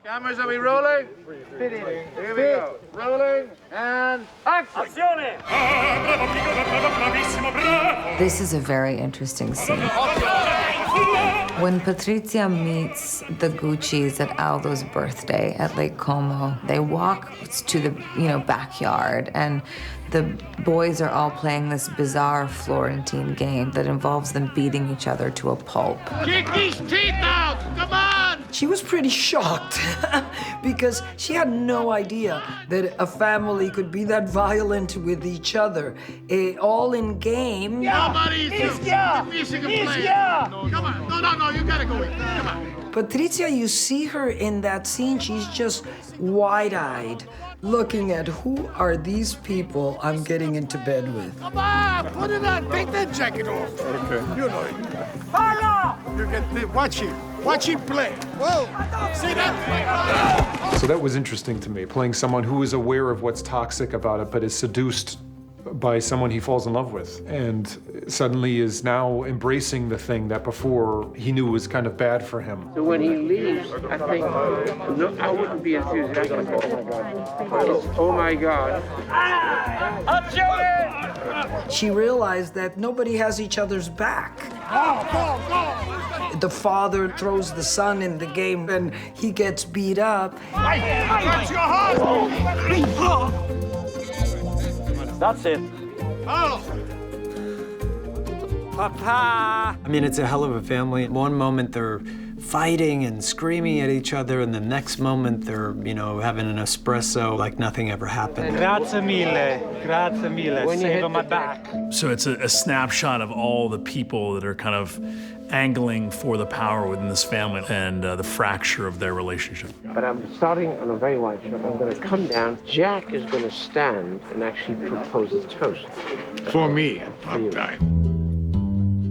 Cameras, are we rolling? Here we go. Rolling and action! This is a very interesting scene. When Patrizia meets the Guccis at Aldo's birthday at Lake Como, they walk to the backyard, and the boys are all playing this bizarre Florentine game that involves them beating each other to a pulp. Kick his teeth out! Come on! She was pretty shocked because she had no idea that a family could be that violent with each other, all in game. Come on, no, you gotta go in. Come on. Patrizia, you see her in that scene, she's just wide-eyed, looking at who are these people I'm getting into bed with. Come on, put it on, take that jacket off. Okay. You know it. Fire! You get watch him play. Whoa, see that? So that was interesting to me, playing someone who is aware of what's toxic about it, but is seduced by someone he falls in love with, and suddenly is now embracing the thing that before he knew was kind of bad for him. So when he leaves, I think, no, I wouldn't be enthusiastic. Oh my God. She realized that nobody has each other's back. Go. The father throws the son in the game, and he gets beat up. Touch your heart! That's it. Oh. Papa! I mean, it's a hell of a family. One moment they're fighting and screaming at each other, and the next moment they're, having an espresso like nothing ever happened. Grazie mille. Grazie mille. Save my back. So it's a snapshot of all the people that are kind of angling for the power within this family and the fracture of their relationship. But I'm starting on a very wide shot. I'm going to come down. Jack is going to stand and actually propose a toast. For me, I'm dying.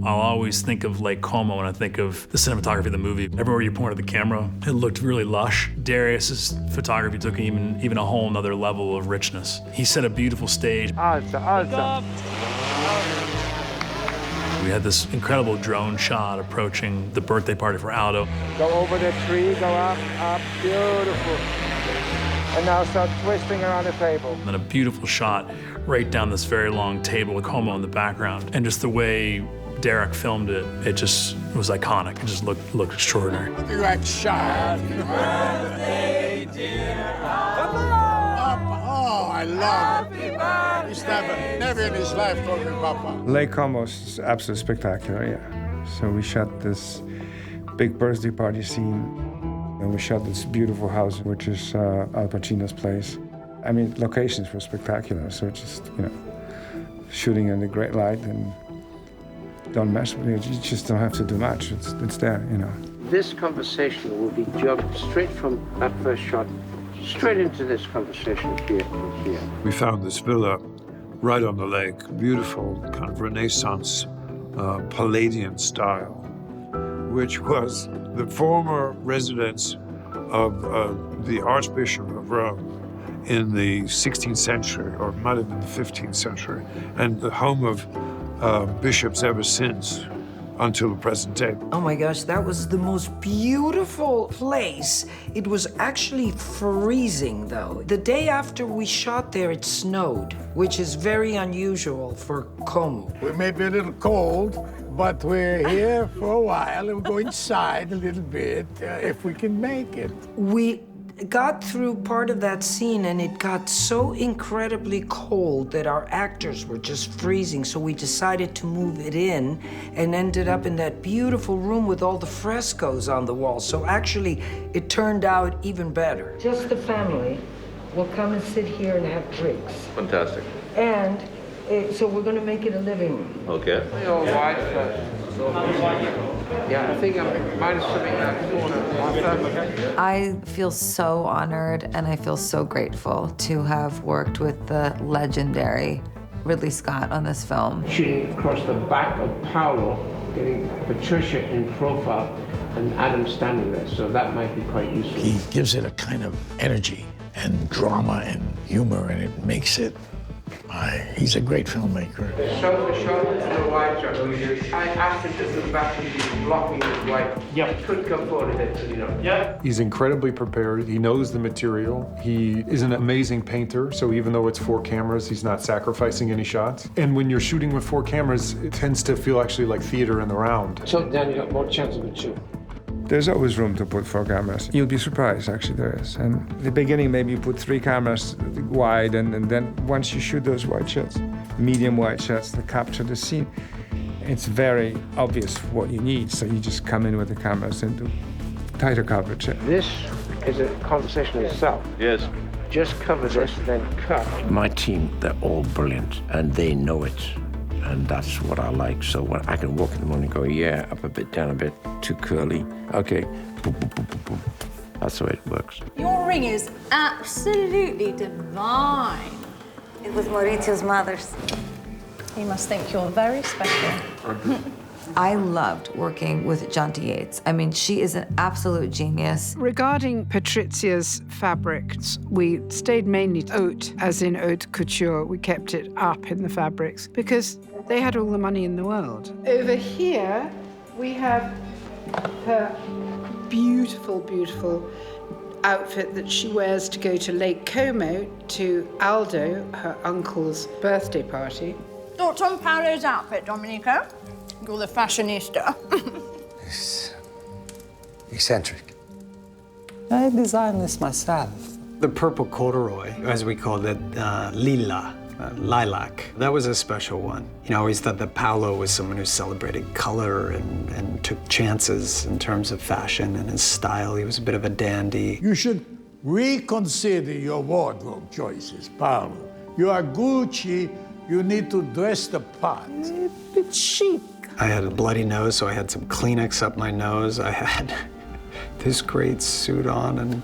I'll always think of Lake Como when I think of the cinematography of the movie. Everywhere you pointed the camera, it looked really lush. Darius's photography took even a whole nother level of richness. He set a beautiful stage. Alza. We had this incredible drone shot approaching the birthday party for Aldo. Go over the tree, go up, beautiful. And now start twisting around the table. And then a beautiful shot right down this very long table with Como in the background. And just the way Derek filmed it, it was iconic. It just looked extraordinary. You like shy. Oh, I love it. He's never in his life called me Papa. Lake Como is absolutely spectacular, yeah. So we shot this big birthday party scene, and we shot this beautiful house, which is Al Pacino's place. I mean, locations were spectacular, so just, shooting in the great light and don't mess with it. You just don't have to do much. It's there, This conversation will be jumped straight from that first shot, straight into this conversation here and here. We found this villa right on the lake, beautiful, kind of Renaissance, Palladian style, which was the former residence of the Archbishop of Rome in the 16th century, or might have been the 15th century, and the home of bishops ever since, until the present day. Oh my gosh, that was the most beautiful place. It was actually freezing, though. The day after we shot there, it snowed, which is very unusual for Como. We may be a little cold, but we're here for a while, and we'll go inside a little bit if we can make it. We got through part of that scene, and it got so incredibly cold that our actors were just freezing, so we decided to move it in and ended up in that beautiful room with all the frescoes on the wall. So actually, it turned out even better. Just the family will come and sit here and have drinks. Fantastic. And so we're going to make it a living room. Okay. All right first. Yeah, I think I might have something in that corner. I feel so honored and I feel so grateful to have worked with the legendary Ridley Scott on this film. Shooting across the back of Paolo, getting Patricia in profile and Adam standing there, so that might be quite useful. He gives it a kind of energy and drama and humor, and it makes it He's a great filmmaker. The shot for shot and the wide shot. I asked him to look back and be blocking the white. Yep. He couldn't come forward with it, you know. Yeah. He's incredibly prepared. He knows the material. He is an amazing painter, so even though it's 4 cameras, he's not sacrificing any shots. And when you're shooting with 4 cameras, it tends to feel actually like theater in the round. So then you got more chance of a shoot. There's always room to put 4 cameras. You'll be surprised, actually, there is. And in the beginning, maybe you put 3 cameras wide, and then once you shoot those wide shots, medium wide shots that capture the scene, it's very obvious what you need. So you just come in with the cameras and do tighter coverage. This is a conversation in itself. Yes. Just cover this, then cut. My team, they're all brilliant, and they know it. And that's what I like. So when I can walk in the morning and go, yeah, up a bit, down a bit, too curly. Okay, boop, boop, boop, boop, boop. That's the way it works. Your ring is absolutely divine. It was Maurizio's mother's. You must think you're very special. I loved working with Janti Yates. I mean, she is an absolute genius. Regarding Patrizia's fabrics, we stayed mainly haute, as in haute couture. We kept it up in the fabrics because they had all the money in the world. Over here, we have her beautiful, beautiful outfit that she wears to go to Lake Como to Aldo, her uncle's birthday party. Thoughts on Paolo's outfit, Domenico? You're the fashionista. It's eccentric. I designed this myself. The purple corduroy, as we called it, lilac, that was a special one. You know, I always thought that Paolo was someone who celebrated color and took chances in terms of fashion and his style. He was a bit of a dandy. You should reconsider your wardrobe choices, Paolo. You are Gucci. You need to dress the part. A bit chic. I had a bloody nose, so I had some Kleenex up my nose. I had this great suit on, and,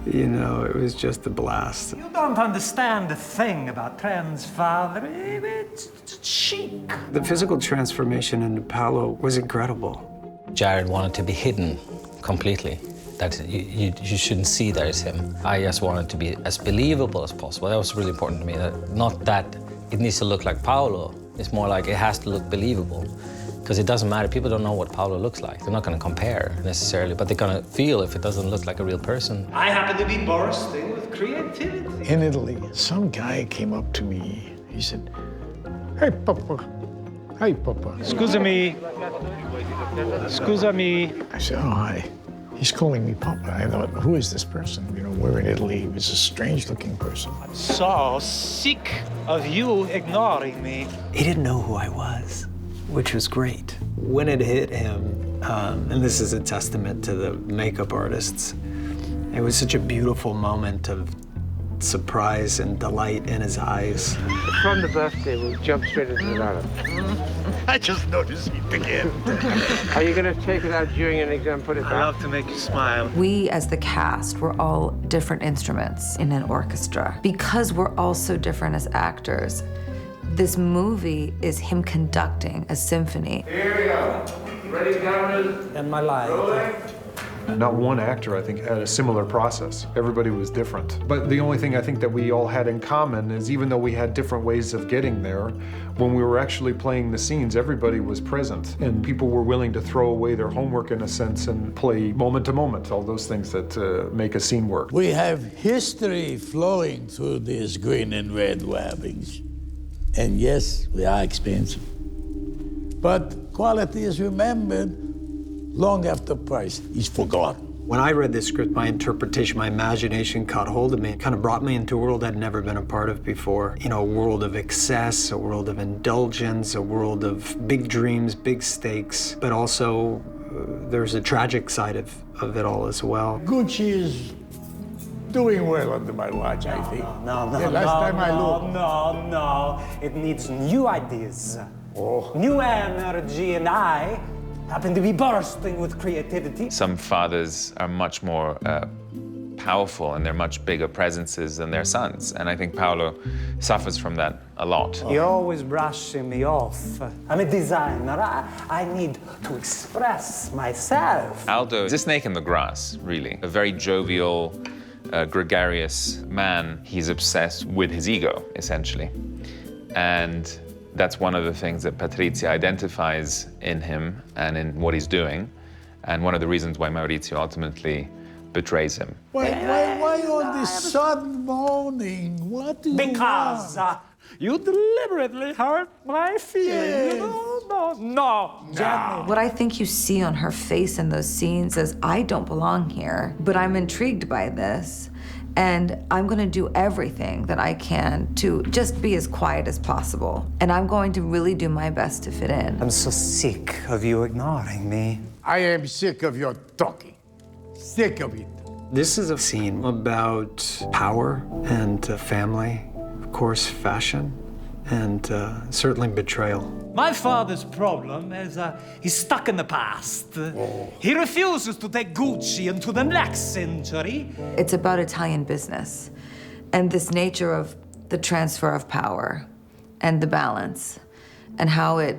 you know, it was just a blast. You don't understand the thing about trans father. It's chic. The physical transformation in Paolo was incredible. Jared wanted to be hidden completely, that you shouldn't see that it's him. I just wanted to be as believable as possible. That was really important to me, that not that it needs to look like Paolo. It's more like it has to look believable. Because it doesn't matter, people don't know what Paolo looks like. They're not gonna compare necessarily, but they're gonna feel if it doesn't look like a real person. I happen to be bursting with creativity. In Italy, some guy came up to me. He said, "Hey, Papa. Hey, Papa." Scusami. I said, "Oh, hi." He's calling me Papa. I thought, who is this person? You know, we're in Italy. He was a strange-looking person. I'm so sick of you ignoring me. He didn't know who I was, which was great. When it hit him, and this is a testament to the makeup artists, it was such a beautiful moment of surprise and delight in his eyes. From the birthday, we'll jump straight into the rally. I just noticed it again. Are you going to take it out during an exam, put it back? I love to make you smile. We, as the cast, were all different instruments in an orchestra. Because we're all so different as actors, this movie is him conducting a symphony. Here we go. Ready, cameras? And my life. Rolling. Not one actor, I think, had a similar process. Everybody was different. But the only thing I think that we all had in common is even though we had different ways of getting there, when we were actually playing the scenes, everybody was present. And people were willing to throw away their homework in a sense and play moment to moment, all those things that make a scene work. We have history flowing through these green and red webbings. And yes, they are expensive. But quality is remembered long after price is forgotten. When I read this script, my interpretation, my imagination caught hold of me. It kind of brought me into a world I'd never been a part of before. You know, a world of excess, a world of indulgence, a world of big dreams, big stakes, but also there's a tragic side of it all as well. Gucci is doing well under my watch, I think. Last time I looked. No. It needs new ideas. New energy, and I happen to be bursting with creativity. Some fathers are much more powerful and they're much bigger presences than their sons. And I think Paolo suffers from that a lot. You're always brushing me off. I'm a designer. I need to express myself. Aldo is a snake in the grass, really. A very jovial, a gregarious man, he's obsessed with his ego, essentially. And that's one of the things that Patrizia identifies in him and in what he's doing, and one of the reasons why Maurizio ultimately betrays him. Why on this sudden morning? What do you Because want? you deliberately hurt my feelings. Yes. No. What I think you see on her face in those scenes is, I don't belong here, but I'm intrigued by this. And I'm gonna do everything that I can to just be as quiet as possible. And I'm going to really do my best to fit in. I'm so sick of you ignoring me. I am sick of your talking. Sick of it. This is a scene about power and family, of course, fashion, and certainly betrayal. My father's problem is he's stuck in the past. He refuses to take Gucci into the next century. It's about Italian business and this nature of the transfer of power and the balance and how it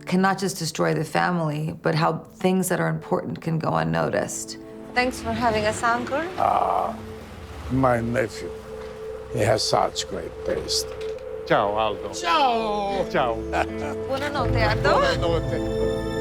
can not just destroy the family, but how things that are important can go unnoticed. Thanks for having us, Uncle. My nephew. He has such great taste. Ciao, Aldo. Ciao! Ciao. Buonanotte, Aldo. Buonanotte.